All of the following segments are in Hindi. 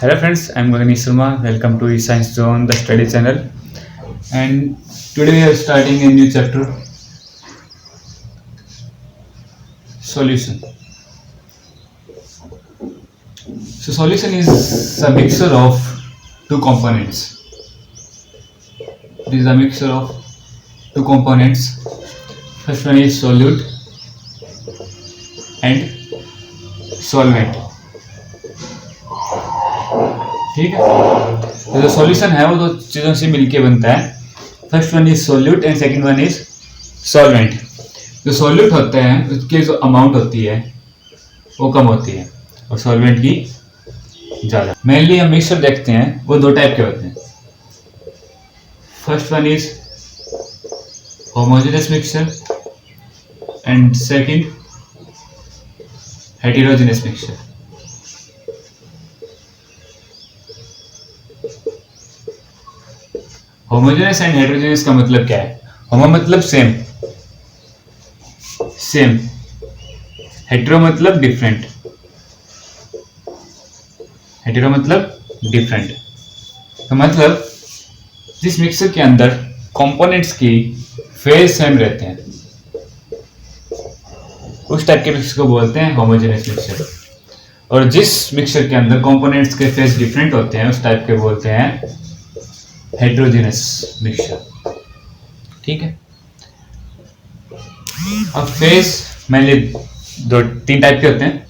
Hello friends, I'm Ganesh Sharma. Welcome to eScience Zone, the study channel. And today we are starting a new chapter, solution. So solution is a mixture of two components. It is a mixture of two components. First one is solute and solvent. ठीक है, तो जो सॉल्यूशन है वो दो चीज़ों से मिलके बनता है. First one is solute and second one is solvent. जो सोल्यूट होते हैं उसकी जो अमाउंट होती है वो कम होती है और सॉल्वेंट की ज़्यादा. मेनली हम मिक्सचर देखते हैं वो दो टाइप के होते हैं. First one is homogeneous mixture and second heterogeneous mixture. Homogeneous and heterogeneous का मतलब क्या है? होमो मतलब सेम, हेटेरो मतलब डिफरेंट, तो मतलब जिस मिक्सर के अंदर कंपोनेंट्स की फेज सेम रहते हैं उस टाइप के मिक्सर को बोलते हैं होमोजेनस मिक्सर. और जिस मिक्सर के अंदर कंपोनेंट्स के फेज डिफरेंट होते हैं उस टाइप के बोलते हैं हेटेरोजेनस मिक्सचर. ठीक है, अब फेज मेनली तीन टाइप के होते हैं,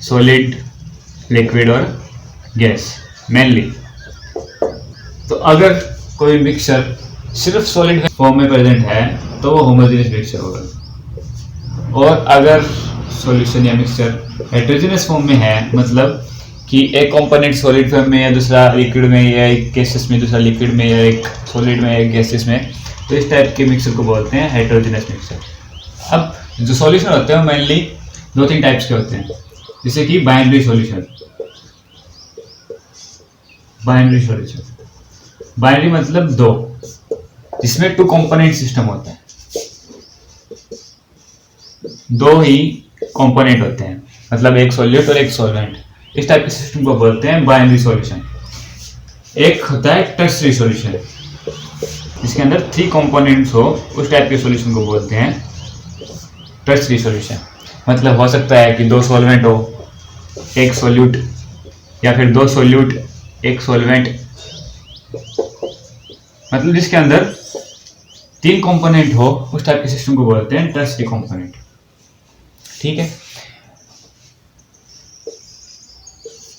सॉलिड, लिक्विड और गैस मेनली. तो अगर कोई मिक्सचर सिर्फ सॉलिड फॉर्म में प्रेजेंट है तो वो होमोजेनस मिक्सचर होगा. और अगर सॉल्यूशन या मिक्सचर हेटेरोजेनस फॉर्म में है मतलब कि एक कंपोनेंट सॉलिड फॉर्म में या दूसरा लिक्विड में या एक गैसेस में दूसरा लिक्विड में या एक सॉलिड में या एक गैसेस में, तो इस टाइप के मिक्सचर को बोलते हैं हेटेरोजेनस मिक्सचर. अब जो सॉल्यूशन होते हैं मेनली दो तीन टाइप्स के होते हैं, जैसे कि बाइनरी सॉल्यूशन. बाइनरी मतलब दो, जिसमें टू कंपोनेंट सिस्टम होता है, दो ही कंपोनेंट होते हैं मतलब एक सॉल्यूट और एक सॉल्वेंट. इस टाइप के सिस्टम को बोलते हैं बाइनरी सॉल्यूशन. एक होता है टर्सरी सॉल्यूशन, जिसके अंदर थ्री कंपोनेंट्स हो, उस टाइप के सॉल्यूशन को बोलते हैं टर्सरी सॉल्यूशन. मतलब हो सकता है कि दो सॉल्वेंट हो, एक सॉल्यूट, या फिर दो सॉल्यूट एक सॉल्वेंट, मतलब जिसके अंदर तीन कंपोनेंट हो उस टाइप के सिस्टम को बोलते हैं टर्सरी कंपोनेंट. ठीक है,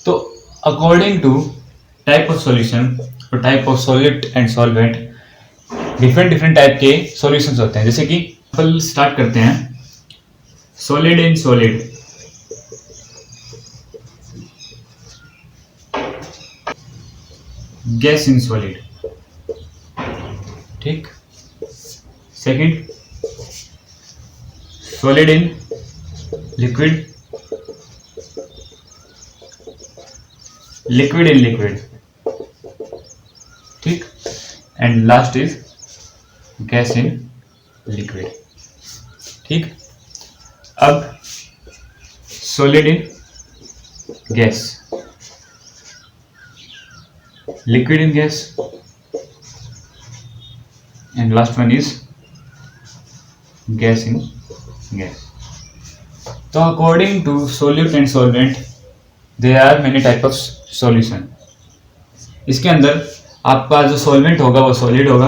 तो according to type of solution और type of solid and solvent different type के सॉल्यूशंस होते हैं. जैसे कि स्टार्ट करते हैं solid in solid. Gas in solid. ठीक, second solid in liquid, liquid in liquid. ठीक, and last is gas in liquid. ठीक, अब solid in gas, liquid in gas, and last one is gas in gas. तो according to solute and solvent there are many type of solution. इसके अंदर आपका जो सॉल्वेंट होगा वो सॉलिड होगा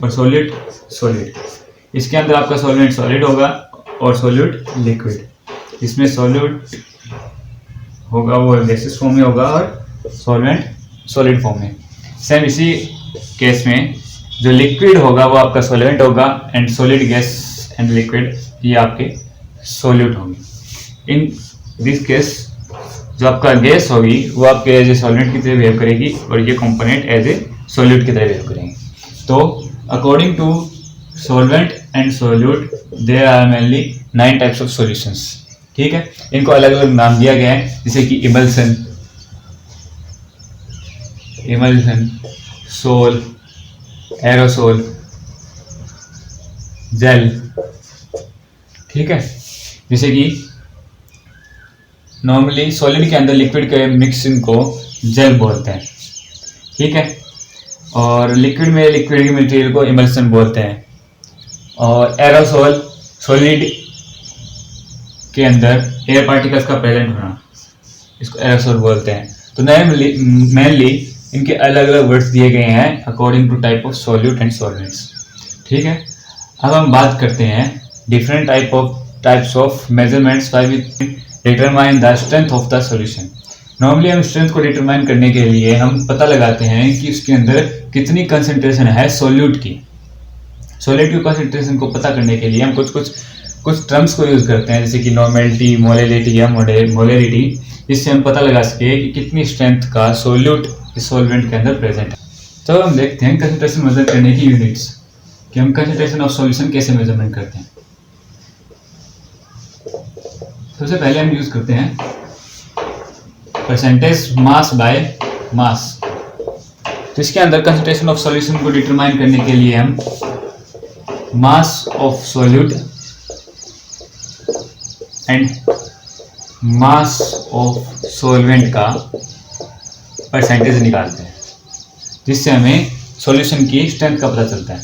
और सॉलिड सॉलिड. इसके अंदर आपका सॉल्वेंट सॉलिड होगा और सॉल्यूट लिक्विड. इसमें सॉल्यूट होगा वो गैसेस फॉर्म में होगा और सॉल्वेंट सॉलिड फॉर्म में. सेम इसी केस में जो लिक्विड होगा वो आपका सॉल्वेंट होगा and solid gas and liquid ये आपके सॉल्यूट होंगे. इन दिस केस जो आपका गैस होगी वो आपके एज ए सॉल्वेंट की तरह बिहेव करेगी और ये कंपोनेंट एज ए सॉल्यूट की तरह बिहेव करेंगे. तो according to solvent and solute there are mainly 9 types of solutions. ठीक है, इनको अलग अलग नाम दिया गया है, जैसे कि इमल्सन, सोल, एरोसोल, जेल. ठीक है, जैसे कि नॉर्मली सॉलिड के अंदर लिक्विड के मिक्सिंग को जेल बोलते हैं, ठीक है। और लिक्विड में लिक्विड मटेरियल को इमल्सन बोलते हैं। और एरोसोल सॉलिड के अंदर एयर पार्टिकल्स का प्रेजेंट होना, इसको एरोसोल बोलते हैं। तो मेनली इनके अलग अलग वर्ड्स दिए गए हैं according to type of solute and solvents, ठीक है। अब हम बात करते हैं different types of measurements by which determine the strength of the solution. Normally हम स्ट्रेंथ को डिटरमाइन करने के लिए हम पता लगाते हैं कि उसके अंदर कितनी कंसंट्रेशन है सॉल्यूट की। सॉल्यूट की कंसंट्रेशन को पता करने के लिए हम कुछ टर्म्स को यूज करते हैं, जैसे कि नॉर्मेलिटी, मोलेलिटी या मोलेरिटी, जिससे हम पता लगा सके कि कितनी स्ट्रेंथ का सॉल्यूट इस सॉल्वेंट के अंदर प्रेजेंट है। तो हम देखते हैं कंसंट्रेशन मेजर करने की यूनिट्स, कि हम कंसंट्रेशन ऑफ सॉल्यूशन कैसे मेजरमेंट करते हैं। सबसे पहले हम यूज करते हैं परसेंटेज मास बाय मास। तो इसके अंदर कंसंट्रेशन ऑफ सॉल्यूशन को डिटरमाइन करने के लिए हम mass of solute and mass of solvent का परसेंटेज निकालते हैं, जिससे हमें सॉल्यूशन की स्ट्रेंथ का पता चलता है,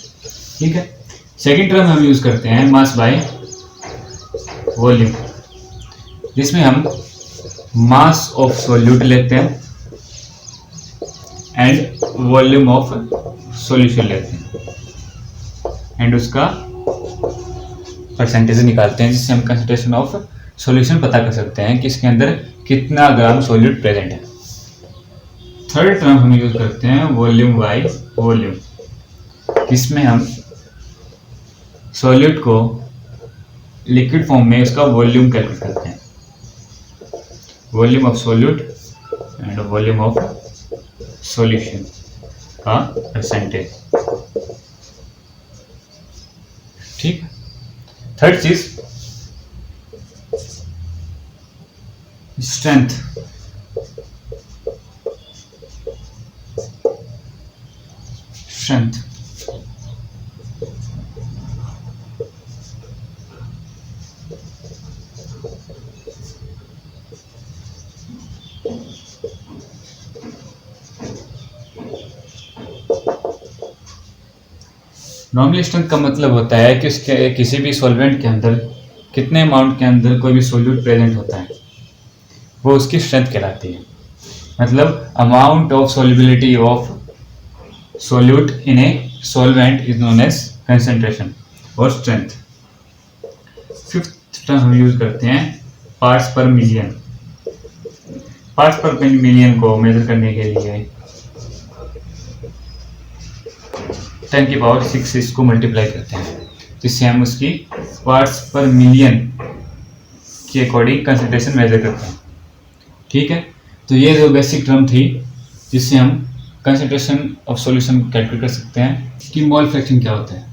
ठीक है। सेकेंड टर्म हम यूज करते हैं मास बाय वॉल्यूम, जिसमें हम मास ऑफ सॉल्यूट लेते हैं एंड वॉल्यूम ऑफ सॉल्यूशन लेते हैं एंड उसका परसेंटेज निकालते हैं, जिससे हम कंसंट्रेशन ऑफ सॉल्यूशन पता कर सकते हैं कि इसके अंदर कितना ग्राम सॉल्यूट प्रेजेंट है। थर्ड टर्म हम यूज करते हैं वॉल्यूम बाय वॉल्यूम, जिसमें हम सॉल्यूट को लिक्विड फॉर्म में उसका वॉल्यूम कैलकुलेट करते हैं, volume of solute and volume of solution का परसेंटेज, ठीक है। थर्ड चीज स्ट्रेंथ। स्ट्रेंथ नॉर्मली स्ट्रेंथ का मतलब होता है कि उसके किसी भी सॉल्वेंट के अंदर कितने अमाउंट के अंदर कोई भी सॉल्यूट प्रेजेंट होता है, वो उसकी स्ट्रेंथ कहलाती है। मतलब amount of solubility of solute in a solvent is known as concentration और स्ट्रेंथ। फिफ्थ टर्म हम यूज करते हैं parts per million. Parts per million को मेजर करने के लिए 10 की पावर 6 इसको मल्टीप्लाई करते हैं, जिससे हम उसकी पार्ट्स पर मिलियन के अकॉर्डिंग कंसंट्रेशन मेजर करते हैं, ठीक है। तो ये जो बेसिक टर्म थी जिससे हम कंसंट्रेशन ऑफ सॉल्यूशन कैलकुलेट कर सकते हैं कि मोल फ्रैक्शन क्या होता है।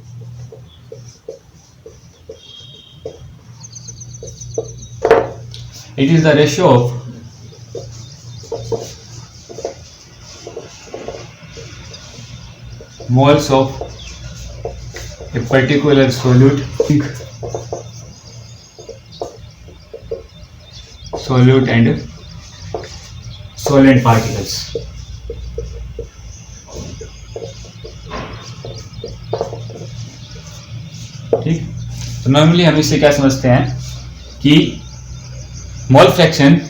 It is the ratio of moles of a particular solute and solvent particles, ठीक। तो नॉर्मली हम इससे क्या समझते हैं कि मोल फ्रैक्शन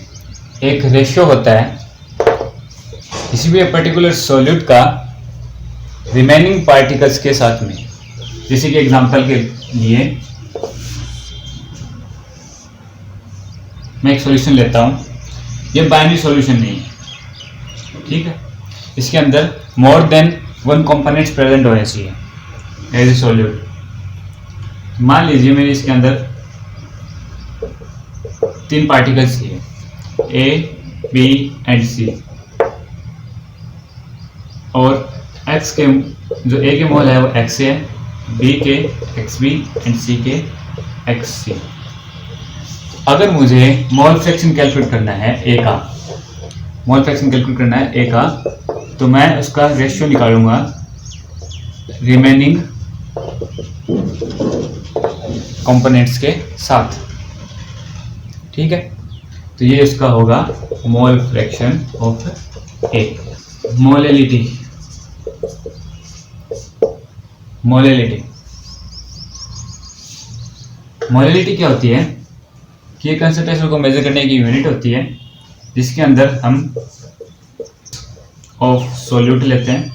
एक रेशियो होता है किसी भी पर्टिकुलर सॉल्यूट का रिमेनिंग पार्टिकल्स के साथ में। जैसे कि एग्जांपल के लिए मैं एक सॉल्यूशन लेता हूं, ये बाइनरी सॉल्यूशन नहीं है, ठीक है। इसके अंदर मोर देन 1 कंपोनेंट्स प्रेजेंट होने चाहिए एज ए सॉल्यूट। मान लीजिए मेरे इसके अंदर 3 पार्टिकल्स चाहिए, ए, बी एंड सी, और एक्स के जो ए के मोल है वो एक्स है, बी के एक्स बी एंड सी के एक्स सी। अगर मुझे मोल फ्रैक्शन कैलकुलेट करना है ए का, मोल फ्रैक्शन कैलकुलेट करना है ए का, तो मैं उसका रेशियो निकालूंगा रिमेनिंग कंपोनेंट्स के साथ, ठीक है। तो ये इसका होगा mole fraction of A. Molality, molality molality क्या होती है कि ये कंसंट्रेशन को मेजर करने की यूनिट होती है जिसके अंदर हम ऑफ सॉल्यूट लेते हैं।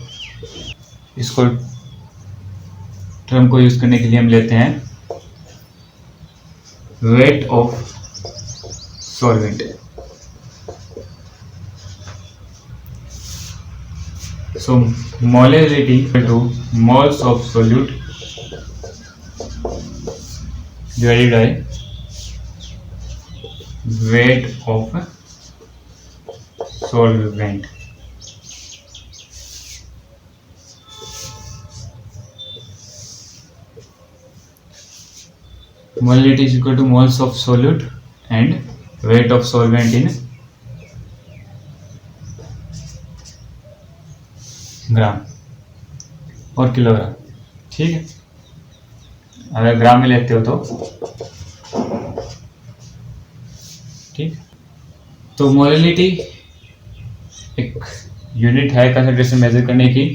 इसको टर्म को यूज करने के लिए हम लेते हैं weight of solvent. So molality two moles of solute divided by weight of solvent। Molality is equal to moles of solute and weight of solvent in ग्राम और किलोग्राम। ठीक है, अगर ग्राम में लेते हो तो ठीक। तो मोलैलिटी एक यूनिट है कंसंट्रेशन मेजर करने की।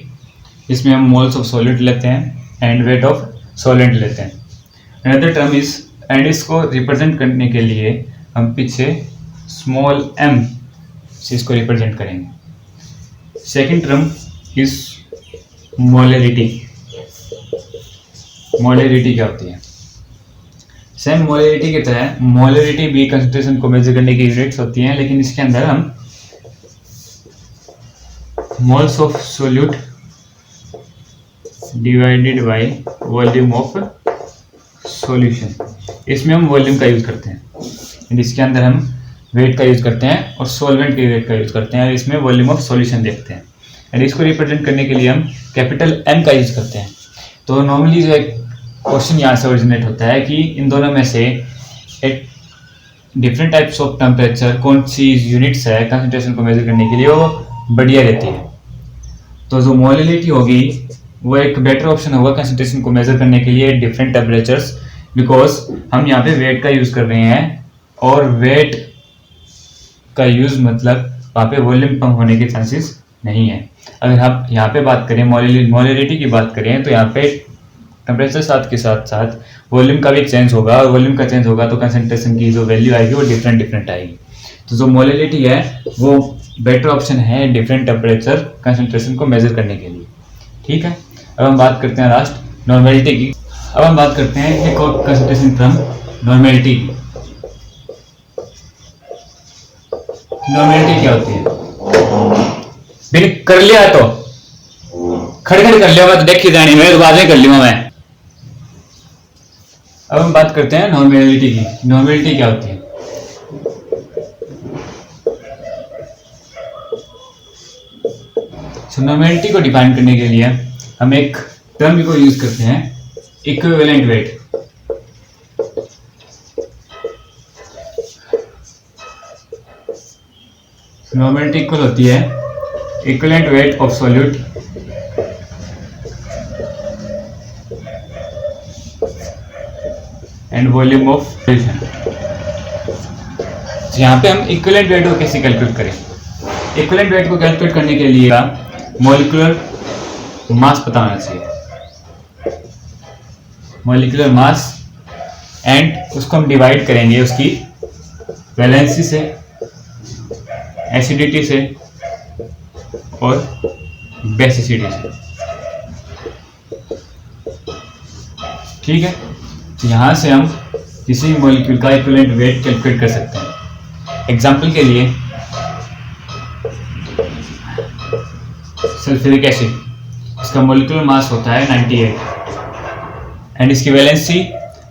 इसमें हम मोल्स ऑफ सॉल्यूट लेते हैं एंड वेट ऑफ सॉल्वेंट लेते हैं। अनदर टर्म इज, एंड इसको रिप्रेजेंट करने के लिए हम पीछे स्मॉल m से इसको रिप्रेजेंट करेंगे। Second term is molality. Molality क्या होती है? सेम मोलैलिटी की तरह मोलैलिटी भी कंसंट्रेशन को मेजर करने की यूनिट्स होती हैं, लेकिन इसके अंदर हम moles of solute divided by volume of solution, इसमें हम वॉल्यूम का यूज करते हैं। इसके अंदर हम वेट का यूज करते हैं और सॉल्वेंट के वेट का यूज करते हैं और इसमें वॉल्यूम ऑफ सॉल्यूशन देखते हैं। एंड इसको रिप्रेजेंट करने के लिए हम कैपिटल M का यूज करते हैं। तो नॉर्मली जो एक क्वेश्चन यहाँ से ओरिजिनेट होता है कि इन दोनों में से एक डिफरेंट टाइप्स ऑफ टेम्परेचर कौन सी यूनिट्स है कंसंट्रेशन को मेजर करने के लिए वो बढ़िया रहती है। तो जो मोलैलिटी होगी वो एक बेटर ऑप्शन होगा कंसंट्रेशन को मेजर करने के लिए डिफरेंट टेम्परेचर्स, बिकॉज हम यहाँ पे वेट का यूज कर रहे हैं और वेट का यूज मतलब वहाँ पे वॉल्यूम कम होने के चांसेस नहीं है। अगर हम यहाँ पे बात करें मोलैलिटी की बात करें तो यहाँ पे टेम्परेचर साथ के साथ साथ वॉल्यूम का भी चेंज होगा और वॉल्यूम का चेंज होगा तो कंसंट्रेशन की जो वैल्यू आएगी वो डिफरेंट आएगी। तो जो मोलैलिटी है वो बेटर ऑप्शन है डिफरेंट टेम्परेचर कंसंट्रेशन को मेजर करने के लिए। ठीक है, अब हम बात करते हैं लास्ट नॉर्मेलिटी की। अब हम बात करते हैं एक और कंसंट्रेशन फ्रॉम नॉर्मेलिटी की। नॉर्मेलिटी क्या होती है? बिन कर लिया तो खड़े कर लिया, मैं तो देख ही जानी, मैं तो बाद में कर लूंगा मैं। अब हम बात करते हैं नॉर्मेलिटी की। नॉर्मेलिटी क्या होती है? नॉर्मेलिटी को डिफाइन करने के लिए हम एक टर्म को यूज करते हैं, इक्विवेलेंट वेट। नॉर्मेलिटी इक्वल होती है equivalent weight of solute and volume of solution. यहाँ पे हम इक्विवेलेंट वेट को कैसे कैलकुलेट करें? इक्विवेलेंट वेट को कैलकुलेट करने के लिए मॉलिक्यूलर मास पता होना चाहिए। मॉलिक्यूलर मास एंड उसको हम डिवाइड करेंगे उसकी वैलेंसी से, एसिडिटी से और बेसिसिटी से। ठीक है, तो यहाँ से हम किसी मॉलिक्यूल का इक्विवेलेंट वेट कैलकुलेट कर सकते हैं। एग्जाम्पल के लिए सल्फ्यूरिक एसिड, इसका मॉलिक्यूलर मास होता है 98 एंड इसकी valency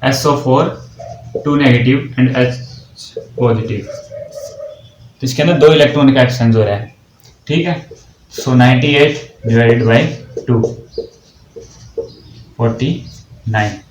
SO4 2 negative and H positive. तो इसके अंदर 2 इलेक्ट्रॉन का एक्सचेंज हो रहा है। ठीक है, सो 98 डिवाइडेड बाई 2 49।